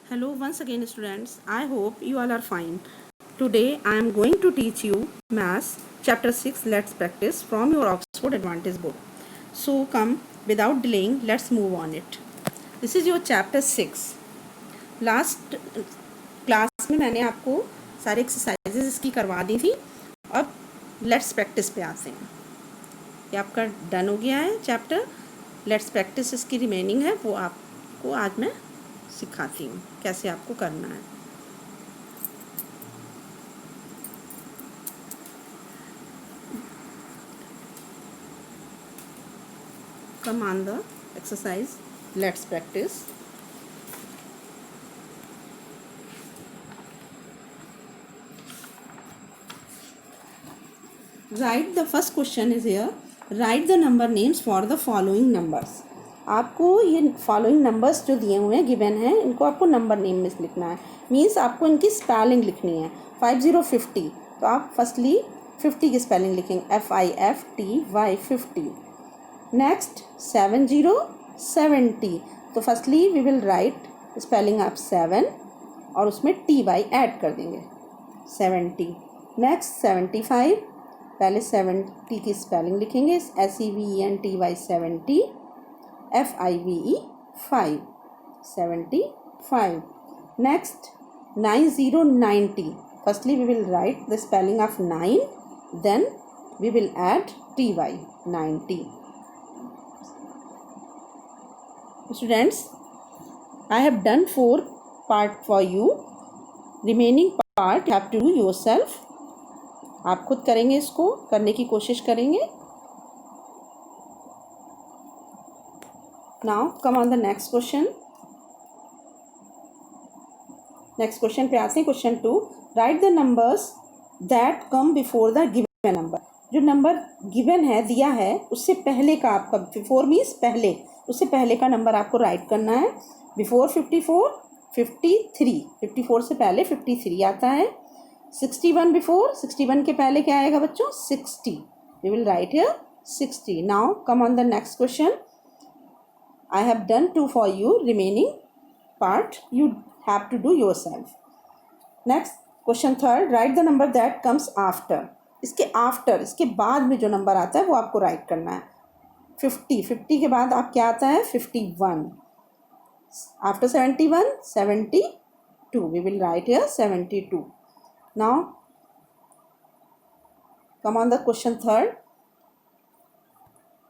Hello once again students, I hope you all are fine. Today I am going to teach you Maths chapter 6. Let's practice from your Oxford Advantage book. So come without delaying, let's move on it. This is your chapter 6. Last class में मैंने आपको सारे exercises इसकी करवा दी थी. अब let's practice पे आते हैं. ये आपका डन हो गया है चैप्टर. लेट्स प्रैक्टिस इसकी रिमेनिंग है, वो आपको आज मैं सिखाती हूँ कैसे आपको करना है. Come on the exercise. Let's practice. Write the first question is here. Write the number names for the following numbers. आपको ये फॉलोइंग नंबर्स जो दिए हुए हैं गिवन हैं, इनको आपको नंबर नेम में लिखना है. मीन्स आपको इनकी स्पेलिंग लिखनी है. 5050 तो आप फर्स्टली 50 की स्पेलिंग लिखेंगे FIFTY 50. नेक्स्ट 7070 तो firstly we will write spelling of 7 और उसमें TY ऐड कर देंगे 70. नेक्स्ट 75 पहले 70 की स्पेलिंग लिखेंगे SEVENTY 70 FIVE 5 75. Next 9090 firstly we will write the spelling of 9 then we will add TY 90. Students, I have done 4 part for you. Remaining part you have to do yourself. आप खुद करेंगे, इसको करने की कोशिश करेंगे. Now come on the next question. Next question पे आते हैं. Question 2. Write the numbers that come before the given number. जो नंबर गिवन है, दिया है, उससे पहले का आपका बिफोर मीन्स पहले, उससे पहले का नंबर आपको राइट करना है. बिफोर 54 53 54 से पहले 53 आता है. 61 बिफोर 61 के पहले क्या आएगा बच्चों 60. We will write here 60. Now come on the next question. I have done 2 for you. Remaining part you have to do yourself. Next question 3. Write the number that comes after. इसके after, इसके बाद में जो number आता है वो आपको right करना है. 50 के बाद आप क्या आता है 51. After 71 72. We will write here 72. Now come on the question 3.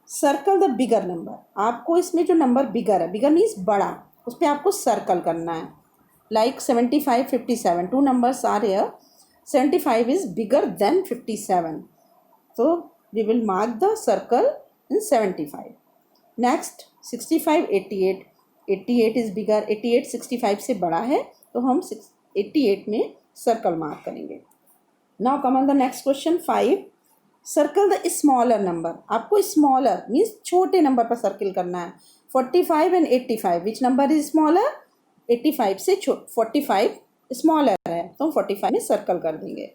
Circle the bigger number. आपको इसमें जो नंबर बिगर है, बिगर मीन्स बड़ा, उस पर आपको सर्कल करना है. Like 75 57 2 numbers are here. 75 is bigger than 57. So we will mark the circle in 75. Next 65 88. 88 is bigger. 88 65 से बड़ा है, तो हम 88 में सर्कल मार्क करेंगे. Now come on the next question 5. Circle the smaller number. आपको स्मॉलर मीन्स छोटे number पर सर्कल करना है. 45 and 85. Which number is smaller? 85 से 45 स्मॉलर है, तो हम 45 में सर्कल कर देंगे.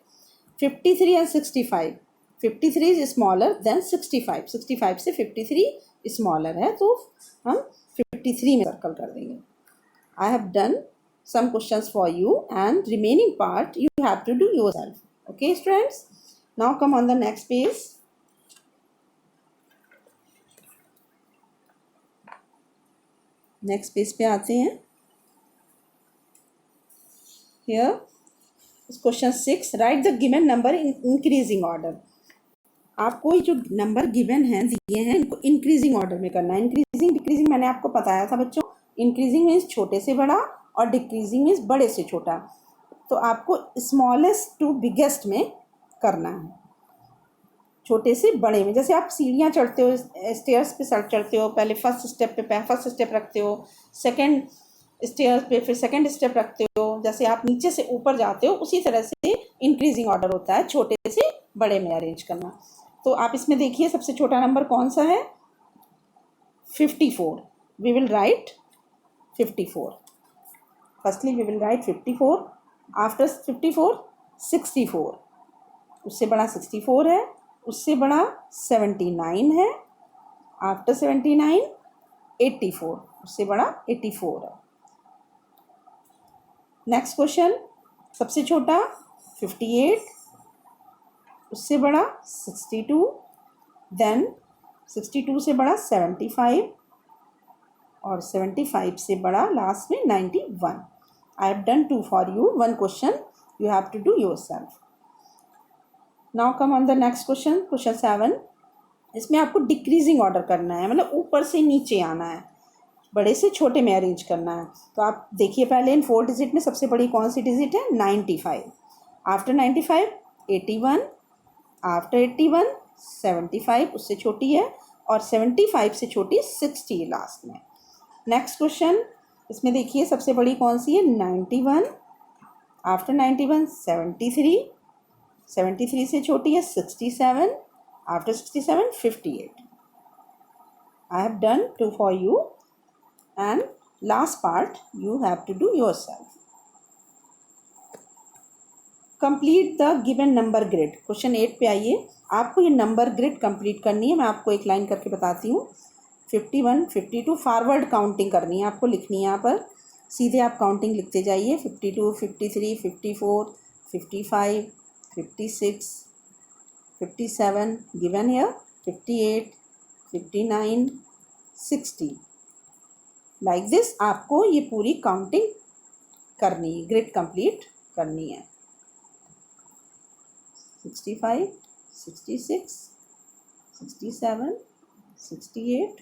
53 एंड 65. 53 is smaller than 65. 65 से 53 स्मॉलर है, तो हम 53 में सर्कल कर देंगे. I have done some questions for you and remaining part you have to do yourself. Okay students, now come on the next page. Next page पे आते हैं. Here is question 6. Write the given number in increasing order. आपको जो number given हैं, दिए हैं, इनको increasing order में करना है. इंक्रीजिंग डिक्रीजिंग मैंने आपको बताया था बच्चों. इंक्रीजिंग मीन्स छोटे से बड़ा और डिक्रीजिंग मीन्स बड़े से छोटा. तो आपको स्मॉलेस्ट टू बिगेस्ट में करना है, छोटे से बड़े में. जैसे आप सीढ़ियाँ चढ़ते हो, स्टेयर्स पे चढ़ते हो, पहले फर्स्ट स्टेप पे फर्स्ट स्टेप रखते हो, सेकेंड स्टेयर्स पे फिर सेकंड स्टेप रखते हो. जैसे आप नीचे से ऊपर जाते हो, उसी तरह से इंक्रीजिंग ऑर्डर होता है, छोटे से बड़े में अरेंज करना. तो आप इसमें देखिए सबसे छोटा नंबर कौन सा है 54. We will write 54. Firstly we will write 54. After 54 64. उससे बड़ा 64 है, उससे बड़ा 79 है, आफ्टर 79 84, उससे बड़ा 84 है. नेक्स्ट क्वेश्चन, सबसे छोटा 58, उससे बड़ा 62, देन 62 से बड़ा 75 और 75 से बड़ा लास्ट में 91. I have done 2 for you. One question you have to do yourself. Now come on the next question, question 7. इसमें आपको डिक्रीजिंग ऑर्डर करना है, मतलब ऊपर से नीचे आना है, बड़े से छोटे में अरेंज करना है. तो आप देखिए पहले इन 4 डिजिट में सबसे बड़ी कौन सी डिजिट है? 95. आफ्टर 95 81, आफ्टर 81 75, उससे छोटी है, और 75 से छोटी 60 है लास्ट में. नेक्स्ट क्वेश्चन, इसमें देखिए सबसे बड़ी कौन सी है? 91, आफ्टर 91 73, 73 से छोटी है 67, after 67 58. I have done 2 for you, and last part you have to do yourself. Complete the given number grid. Question 8 पे आइए. आपको ये नंबर ग्रिड कंप्लीट करनी है. मैं आपको एक लाइन करके बताती हूँ. 51, 52 फॉरवर्ड काउंटिंग करनी है, आपको लिखनी है यहाँ पर. सीधे आप काउंटिंग लिखते जाइए. 52, 53, 54, 55, 56, 57 गिवन हियर, 58, 59, 60. लाइक दिस आपको ये पूरी काउंटिंग करनी है, ग्रिड कंप्लीट करनी है. 65, 66, 67, 68,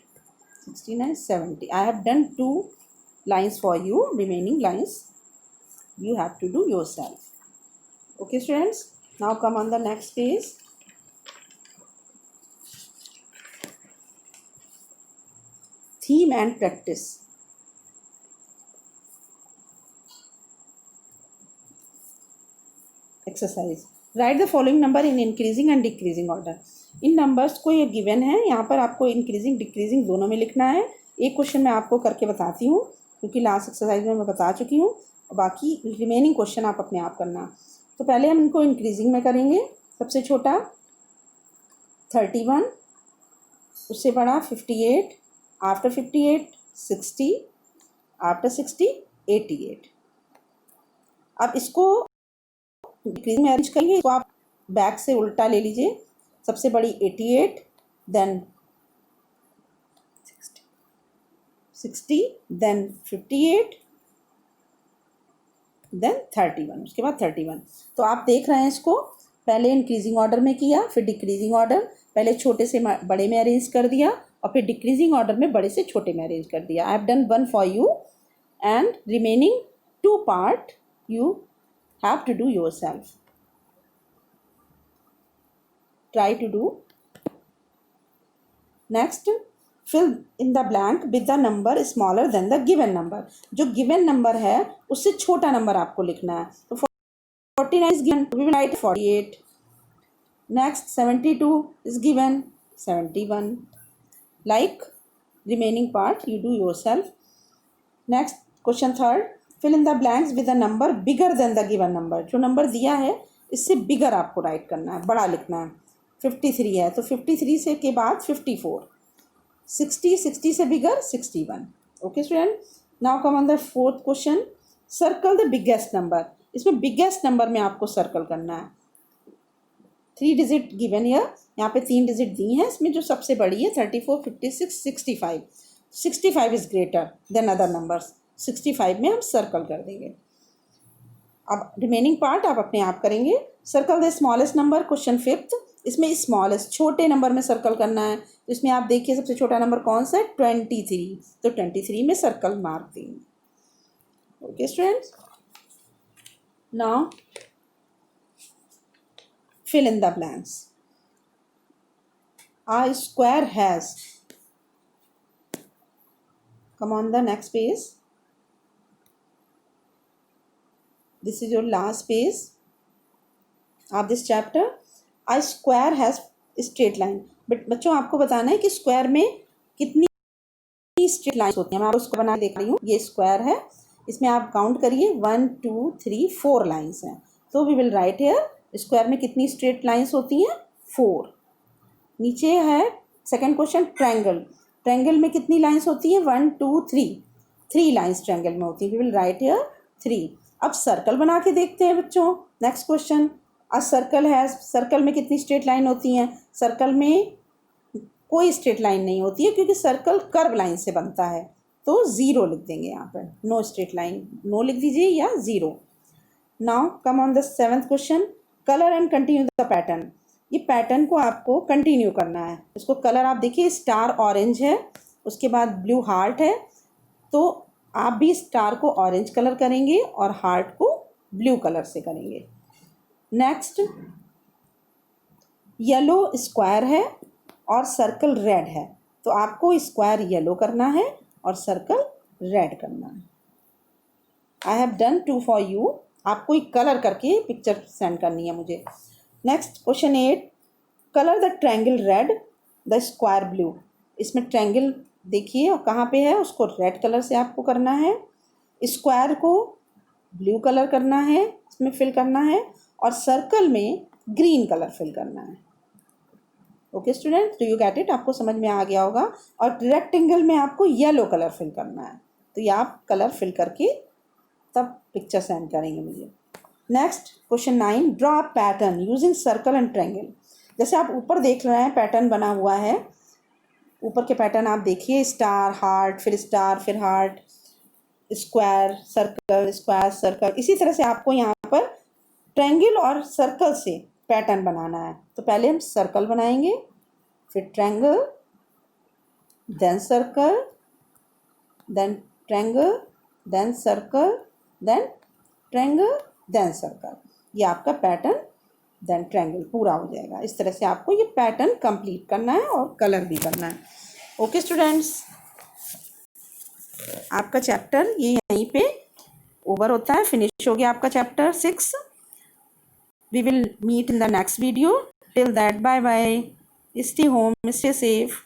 69, 70. I have done 2 lines for you. Remaining lines you have to do yourself. Okay students, now come on the next page. Theme and practice. Exercise. Right the following number in increasing and decreasing order. In numbers को ये given है, यहाँ पर आपको increasing decreasing दोनों में लिखना है. एक क्वेश्चन मैं आपको करके बताती हूँ, क्योंकि लास्ट एक्सरसाइज में मैं बता चुकी हूँ. बाकी रिमेनिंग क्वेश्चन आप अपने आप करना. तो पहले हम इनको इंक्रीजिंग में करेंगे. सबसे छोटा 31, उससे बड़ा 58, आफ्टर 58 60, आफ्टर 60 88. अब इसको डिक्रीजिंग में अरेंज करेंगे. तो आप बैक से उल्टा ले लीजिए. सबसे बड़ी 88, देन 60, देन 58, देन 31, उसके बाद 31. तो आप देख रहे हैं इसको पहले इंक्रीजिंग ऑर्डर में किया, फिर डिक्रीजिंग ऑर्डर, पहले छोटे से बड़े में अरेंज कर दिया, और फिर डिक्रीजिंग ऑर्डर में बड़े से छोटे में अरेंज कर दिया. आई have done 1 for you, and remaining 2 part you have to do yourself. Try to do. Next, fill in the blank with the number smaller than the given number. जो given number है उससे छोटा number आपको लिखना है. तो 49 is given, we will write 48. Next, 72 is given, 71. Like remaining part you do yourself. Next, question 3rd, fill in the blanks with a number bigger than the given number. जो number दिया है इससे बिगर आपको right करना है, बड़ा लिखना है. 53 है तो 53 से के बाद 54, 60, 60 से बिगर 61. Okay student, now come on the 4th question. Circle the biggest number. इसमें बिगेस्ट नंबर में आपको सर्कल करना है. 3 डिजिट गिवन हियर, यहाँ पे 3 डिजिट दी हैं. इसमें जो सबसे बड़ी है 34, 56, 65. 65 is greater than other numbers. 65 में हम सर्कल कर देंगे. अब रिमेनिंग पार्ट आप अपने आप करेंगे. Circle the smallest number. Question 5th, इसमें स्मॉलेस्ट छोटे नंबर में सर्कल करना है. तो इसमें आप देखिए सबसे छोटा नंबर कौन सा है? 23. तो 23 में सर्कल मार्क देंगे. Okay students, now fill in the blanks. A square has, come on the next page. This is your last page of this chapter. A square has straight line. But बच्चों आपको बताना है कि square में कितनी straight lines होती हैं. मैं आपको बना के देख रही हूँ. ये स्क्वायर है, इसमें आप काउंट करिए 1 2 3 4 लाइन्स हैं. तो we will write here square में कितनी स्ट्रेट लाइन्स होती हैं? 4. नीचे है सेकंड क्वेश्चन, ट्रायंगल. ट्रायंगल में कितनी लाइन्स होती हैं? 1 2 3. 3 लाइन्स ट्रायंगल में होती हैं. We will write here 3. अब सर्कल बना के देखते हैं बच्चों। नेक्स्ट क्वेश्चन, अ सर्कल है, सर्कल में कितनी स्ट्रेट लाइन होती हैं? सर्कल में कोई स्ट्रेट लाइन नहीं होती है क्योंकि सर्कल कर्व लाइन से बनता है, तो ज़ीरो लिख देंगे यहाँ पर, नो स्ट्रेट लाइन, नो लिख दीजिए या zero. Now come on the 7th question, colour and continue the pattern. ये पैटर्न को आपको कंटिन्यू करना है। इसको कलर आप देखिए, स्टार ऑरेंज है, उसके बाद ब्लू हार्ट है, तो आप भी स्टार को ऑरेंज कलर करेंगे और हार्ट को ब्लू कलर से करेंगे। नेक्स्ट, येलो स्क्वायर है और सर्कल रेड है, तो आपको स्क्वायर येलो करना है और सर्कल रेड करना है। आई हैव डन 2 फॉर यू। आपको एक कलर करके पिक्चर सेंड करनी है मुझे। Next question 8, colour the triangle read the square blue. इसमें ट्रायंगल देखिए और कहाँ पे है, उसको रेड कलर से आपको करना है, स्क्वायर को ब्लू कलर करना है, इसमें फिल करना है, और सर्कल में ग्रीन कलर फिल करना है। ओके स्टूडेंट, तो यू गेट इट, आपको समझ में आ गया होगा। और रेक्टेंगल में आपको येलो कलर फिल करना है, तो ये आप कलर फिल करके तब पिक्चर सेंड करेंगे मुझे। Next question 9, draw a pattern using circle and triangle. जैसे आप ऊपर देख रहे हैं पैटर्न बना हुआ है, ऊपर के पैटर्न आप देखिए, स्टार हार्ट, फिर स्टार, फिर heart, square circle, square circle. इसी तरह से आपको यहाँ पर ट्रायंगल और सर्कल से पैटर्न बनाना है। तो पहले हम सर्कल बनाएंगे, फिर triangle, then circle, then triangle, then circle, then triangle, then circle. ये आपका पैटर्न देन ट्रायंगल पूरा हो जाएगा। इस तरह से आपको ये पैटर्न कंप्लीट करना है और कलर भी करना है। ओके स्टूडेंट्स, आपका चैप्टर ये यहीं पे ओवर होता है, फिनिश हो गया आपका chapter 6। We will meet in the next video. Till that, bye bye. Stay home, stay safe.